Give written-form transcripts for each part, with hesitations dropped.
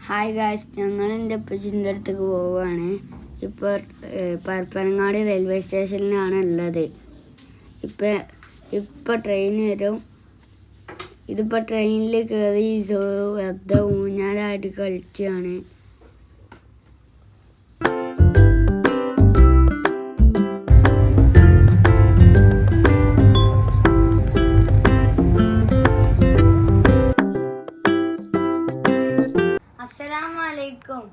Hi guys, ഞങ്ങൾ എൻ്റെ അപ്പച്ചിൻ്റെ അടുത്തേക്ക് പോവുകയാണ്. ഇപ്പോൾ പരപ്പനങ്ങാടി റെയിൽവേ സ്റ്റേഷനിലാണ് ഉള്ളത്. ഇപ്പോൾ ട്രെയിൻ വരും. ഇതിപ്പോൾ ട്രെയിനിൽ കയറി വെറുതെ ഊഞ്ഞാലായിട്ട് കളിച്ചാണ്. അസ്സലാമലൈക്കും.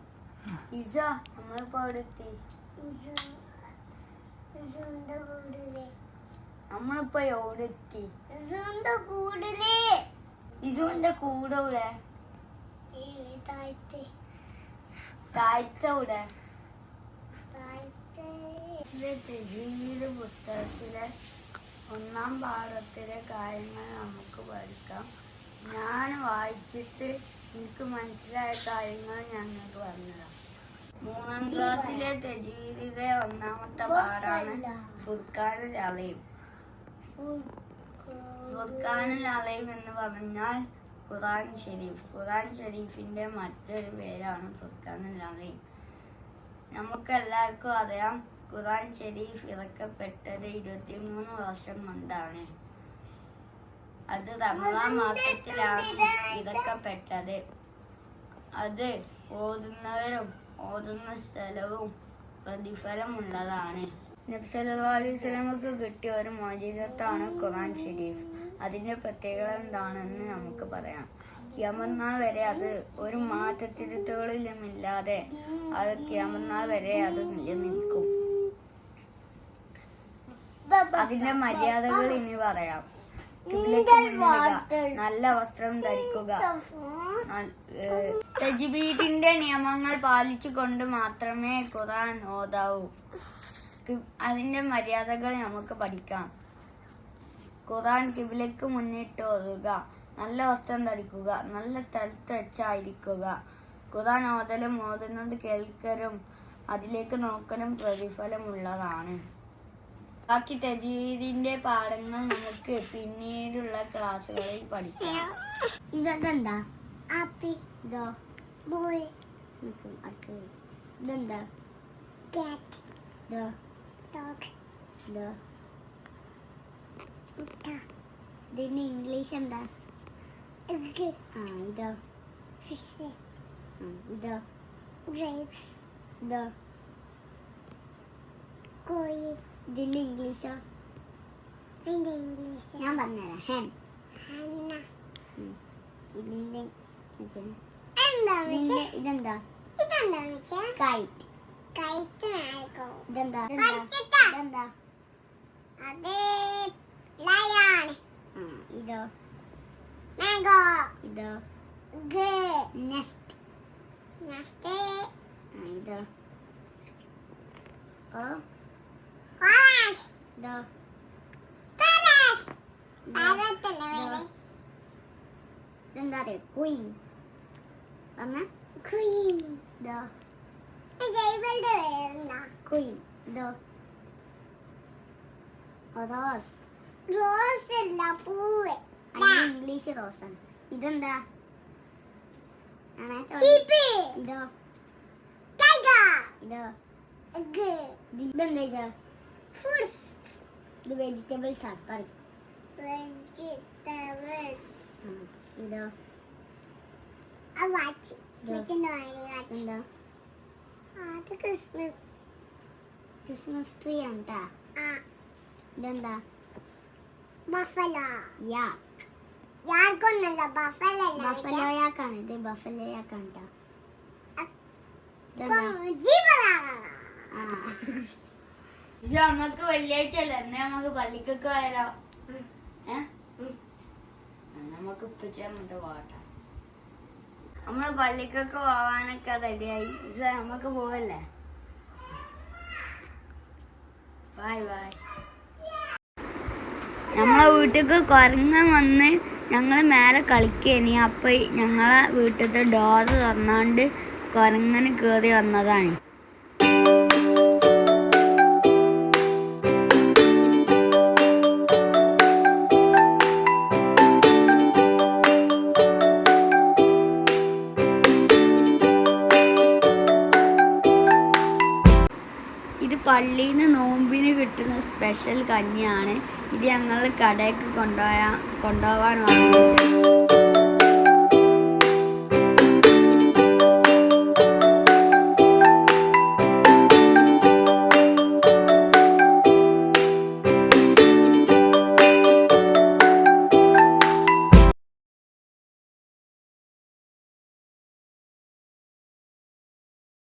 ഇസ നമ്മളിപ്പോ അവിടെ എത്തി. നമ്മളിപ്പോ എവിടെ എത്തി? ഇസുവിന്റെ കൂടെ ഇവിടെ താഴത്തെ ജീവിത പുസ്തകത്തിലെ 1-ാം പാഠത്തിലെ കാര്യങ്ങൾ നമുക്ക് പഠിക്കാം. ഞാൻ വായിച്ചിട്ട് എനിക്ക് മനസ്സിലായ കാര്യങ്ങൾ ഞങ്ങൾക്ക് പറഞ്ഞുതരാം. 3-ാം ക്ലാസ്സിലെ തജ്വീദിലെ 1-ാമത്തെ പാഠാണ് ഫുർഖാനുൽ അലീം. ഫുർഖാനുൽ അലീം എന്ന് പറഞ്ഞാൽ ഖുർആൻ ഷരീഫ്. ഖുർആൻ ഷരീഫിന്റെ മറ്റൊരു പേരാണ് ഫുർഖാനുൽ അലീം. നമുക്കെല്ലാവർക്കും അറിയാം, ഖുർആൻ ഷരീഫ് ഇറക്കപ്പെട്ടത് 23 വർഷം കൊണ്ടാണ്. അത് റമളാൻ മാസത്തിലാണ് ഇറക്കപ്പെട്ടത്. അത് ഓതുന്നവരും ഓതുന്ന സ്ഥലവും പ്രതിഫലമുള്ളതാണ്. നബി സല്ലല്ലാഹു അലൈഹി വസല്ലമക്ക് കിട്ടിയ ഒരു മോചിസത്താണ് ഖുർആൻ ഷരീഫ്. അതിന്റെ പ്രത്യേകത എന്താണെന്ന് നമുക്ക് പറയാം. ഖിയാമത്ത് നാൾ വരെ അത് ഒരു മാറ്റത്തിരുത്തുകളിലുമില്ലാതെ ഖിയാമത്ത് നാൾ വരെ അത് നിലനിൽക്കും. അതിന്റെ മര്യാദകൾ ഇനി പറയാം. നല്ല വസ്ത്രം ധരിക്കുക. തജ്വീദിന്റെ നിയമങ്ങൾ പാലിച്ചുകൊണ്ട് മാത്രമേ ഖുർആൻ ഓതാവൂ. അതിന്റെ മര്യാദകൾ നമുക്ക് പഠിക്കാം. ഖുർആൻ ഖിബ്ലക്ക് മുന്നിട്ട് ഓതുക. നല്ല വസ്ത്രം ധരിക്കുക. നല്ല സ്ഥലത്ത് വെച്ചായിരിക്കുക. ഖുർആൻ ഓതലും ഓതുന്നത് കേൾക്കലും അതിലേക്ക് നോക്കലും പ്രതിഫലമുള്ളതാണ്. ബാക്കി തജ്വീദിന്റെ പാഠങ്ങൾ നമുക്ക് പിന്നീടുള്ള ക്ലാസ്സുകളിൽ പഠിക്കാം. ഇതെന്താ? ഇതിന് ഇംഗ്ലീഷ് എന്താ? ഇതോ ഫിഷ്. ഇതോ ഗ്രേപ്സ്. ഇതോ കോഴി. ഇതിന്റെ ഇംഗ്ലീഷോ? ഞാൻ പറഞ്ഞുതരാം. ഹെൻ. ഇതിന്റെ ഇതെന്താ? കൈറ്റ്. ഇതെന്താ? ഇതോ? ഇതോ? നെസ്റ്റ്. ഇതോ? ഇതെന്താ? ക്വീൻ. ക്വീൻ. ക്വീൻ. ഇതോ? റോസ്. റോസ് അല്ല, പൂവ്. ഇംഗ്ലീഷ് റോസ് ആണ്. ഇതെന്താ? ഇതോ? ഇതോ? ഇതെന്താ? ഫ്രൂട്ട്സ്. ഇത് വെജിറ്റബിൾസ് ആണ്. പറ. ഇതോ? വാച്ച്. എന്താ? ക്രിസ്മസ് ട്രീ ആണ്. ഇതെന്താ? ബഫലോ. ബഫലോ യാക്കാണ്. ഇത് ബഫലോ യാക്കാണ്. ഇത് നമുക്ക് വെള്ളിയാഴ്ച അല്ല, എന്നാ നമുക്ക് പള്ളിക്കൊക്കെ വരാം. നമുക്ക് ഉപ്പച്ചമ്മട്ട് പോകട്ടെ. നമ്മള് പള്ളിക്കൊക്കെ പോവാനൊക്കെ റെഡിയായി. നമുക്ക് പോവല്ലേ? Bye bye. നമ്മളെ വീട്ടിലേക്ക് കുരങ്ങൻ വന്ന് ഞങ്ങൾ മേലെ കളിക്കേനി. അപ്പം ഞങ്ങളെ വീട്ടിലത്തെ ഡോറ് തുറന്നാണ്ട് കുരങ്ങനെ കയറി വന്നതാണ്. പള്ളിയിൽ നിന്ന് നോമ്പിന് കിട്ടുന്ന സ്പെഷ്യൽ കഞ്ഞിയാണ് ഇത്. ഞങ്ങൾ കടയ്ക്ക് കൊണ്ടുപോകാൻ വാങ്ങിച്ചത്.